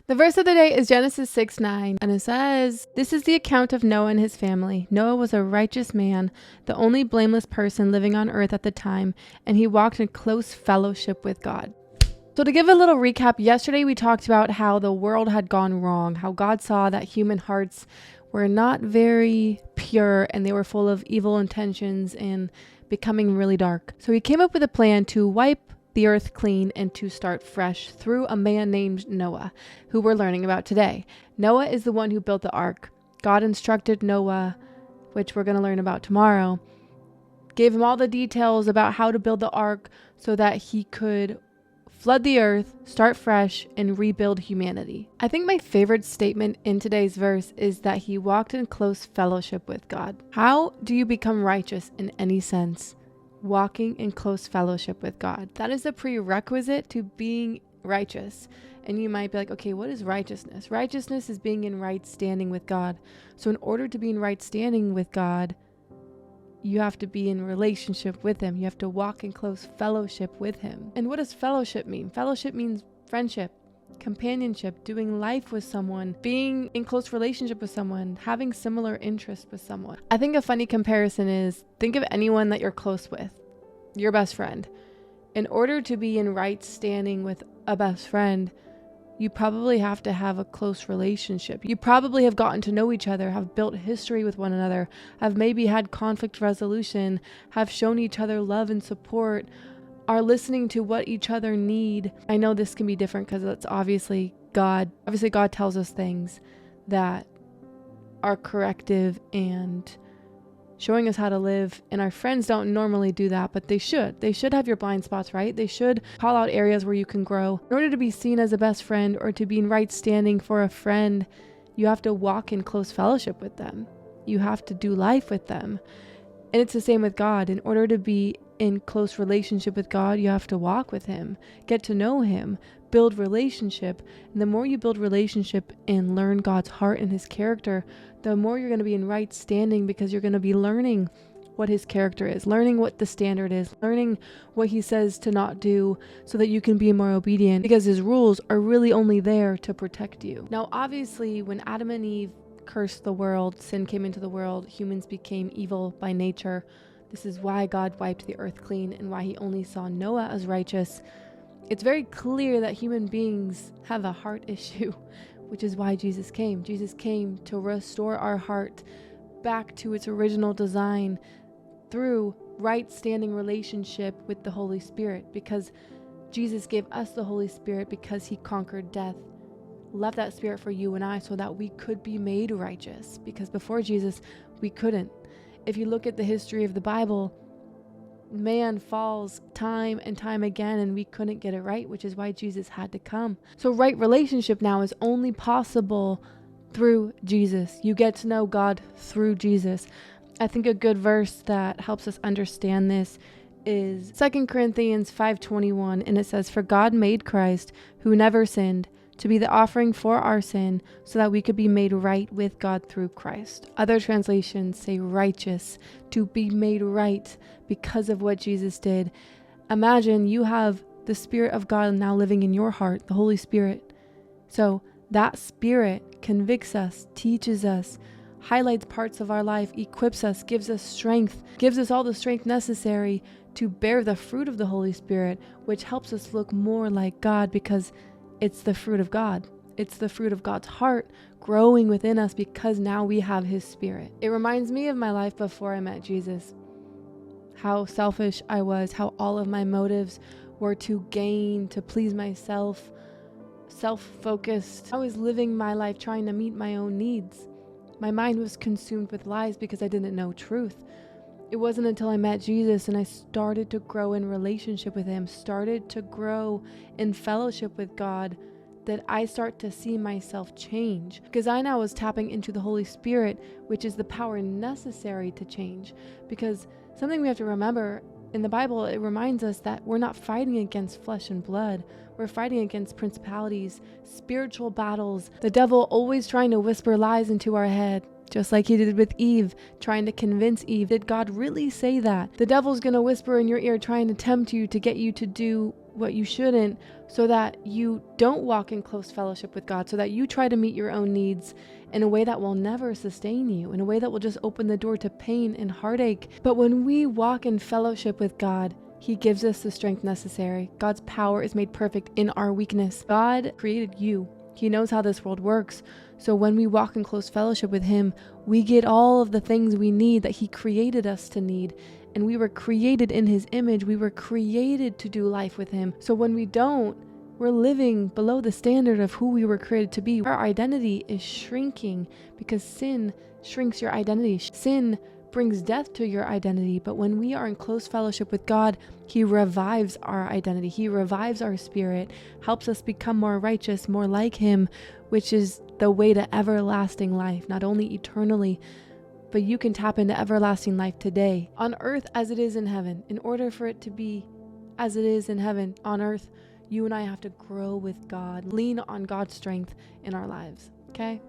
The verse of the day is Genesis 6:9, and it says, "This is the account of Noah and his family. Noah was a righteous man, the only blameless person living on earth at the time, and he walked in close fellowship with God." So to give a little recap, yesterday we talked about how the world had gone wrong, how God saw that human hearts were not very pure and they were full of evil intentions and becoming really dark. So he came up with a plan to wipe the earth clean and to start fresh through a man named Noah, who we're learning about today. Noah is the one who built the ark. God instructed Noah, which we're going to learn about tomorrow, gave him all the details about how to build the ark so that he could flood the earth, start fresh, and rebuild humanity. I think my favorite statement in today's verse is that he walked in close fellowship with God. How do you become righteous in any sense? Walking in close fellowship with God. That is a prerequisite to being righteous. And you might be like, okay, what is righteousness? Righteousness is being in right standing with God. So in order to be in right standing with God, you have to be in relationship with him. You have to walk in close fellowship with him. And what does fellowship mean? Fellowship means friendship, companionship, doing life with someone, being in close relationship with someone, having similar interests with someone. I think a funny comparison is, think of anyone that you're close with, your best friend. In order to be in right standing with a best friend, you probably have to have a close relationship. You probably have gotten to know each other, have built history with one another, have maybe had conflict resolution, have shown each other love and support, are listening to what each other need. I know this can be different because it's obviously God. Obviously God tells us things that are corrective and showing us how to live, and our friends don't normally do that, but they should. They should have your blind spots, right? They should call out areas where you can grow. In order to be seen as a best friend or to be in right standing for a friend, you have to walk in close fellowship with them. You have to do life with them. And it's the same with God. In order to be in close relationship with God, you have to walk with him, get to know him, build relationship. And the more you build relationship and learn God's heart and his character, the more you're going to be in right standing, because you're going to be learning what his character is, learning what the standard is, learning what he says to not do, so that you can be more obedient, because his rules are really only there to protect you. Now, obviously, when Adam and Eve cursed the world, sin came into the world, humans became evil by nature. This is why God wiped the earth clean and why he only saw Noah as righteous. It's very clear that human beings have a heart issue, which is why Jesus came. Jesus came to restore our heart back to its original design through right standing relationship with the Holy Spirit, because Jesus gave us the Holy Spirit because he conquered death. Left that spirit for you and I so that we could be made righteous, because before Jesus, we couldn't. If you look at the history of the Bible, man falls time and time again and we couldn't get it right, which is why Jesus had to come. So right relationship now is only possible through Jesus. You get to know God through Jesus. I think a good verse that helps us understand this is 2 Corinthians 5:21, and it says, "For God made Christ, who never sinned, to be the offering for our sin, so that we could be made right with God through Christ." Other translations say righteous, to be made right because of what Jesus did. Imagine you have the Spirit of God now living in your heart, the Holy Spirit. So that Spirit convicts us, teaches us, highlights parts of our life, equips us, gives us strength, gives us all the strength necessary to bear the fruit of the Holy Spirit, which helps us look more like God, because it's the fruit of God. It's the fruit of God's heart growing within us because now we have his Spirit. It reminds me of my life before I met Jesus. How selfish I was, how all of my motives were to gain, to please myself, self-focused. I was living my life trying to meet my own needs. My mind was consumed with lies because I didn't know truth. It wasn't until I met Jesus and I started to grow in relationship with him, started to grow in fellowship with God, that I start to see myself change, because I now was tapping into the Holy Spirit, which is the power necessary to change. Because something we have to remember in the Bible, it reminds us that we're not fighting against flesh and blood. We're fighting against principalities, spiritual battles, the devil always trying to whisper lies into our head. Just like he did with Eve, trying to convince Eve. Did God really say that? The devil's going to whisper in your ear, trying to tempt you to get you to do what you shouldn't, so that you don't walk in close fellowship with God, so that you try to meet your own needs in a way that will never sustain you, in a way that will just open the door to pain and heartache. But when we walk in fellowship with God, He gives us the strength necessary. God's power is made perfect in our weakness. God created you. He knows how this world works. So when we walk in close fellowship with Him, we get all of the things we need that He created us to need. And we were created in His image. We were created to do life with Him. So when we don't, we're living below the standard of who we were created to be. Our identity is shrinking because sin shrinks your identity. Sin brings death to your identity. But when we are in close fellowship with God, He revives our identity. He revives our spirit, helps us become more righteous, more like Him, which is the way to everlasting life, not only eternally, but you can tap into everlasting life today on earth as it is in heaven. In order for it to be as it is in heaven on earth, you and I have to grow with God, lean on God's strength in our lives. Okay?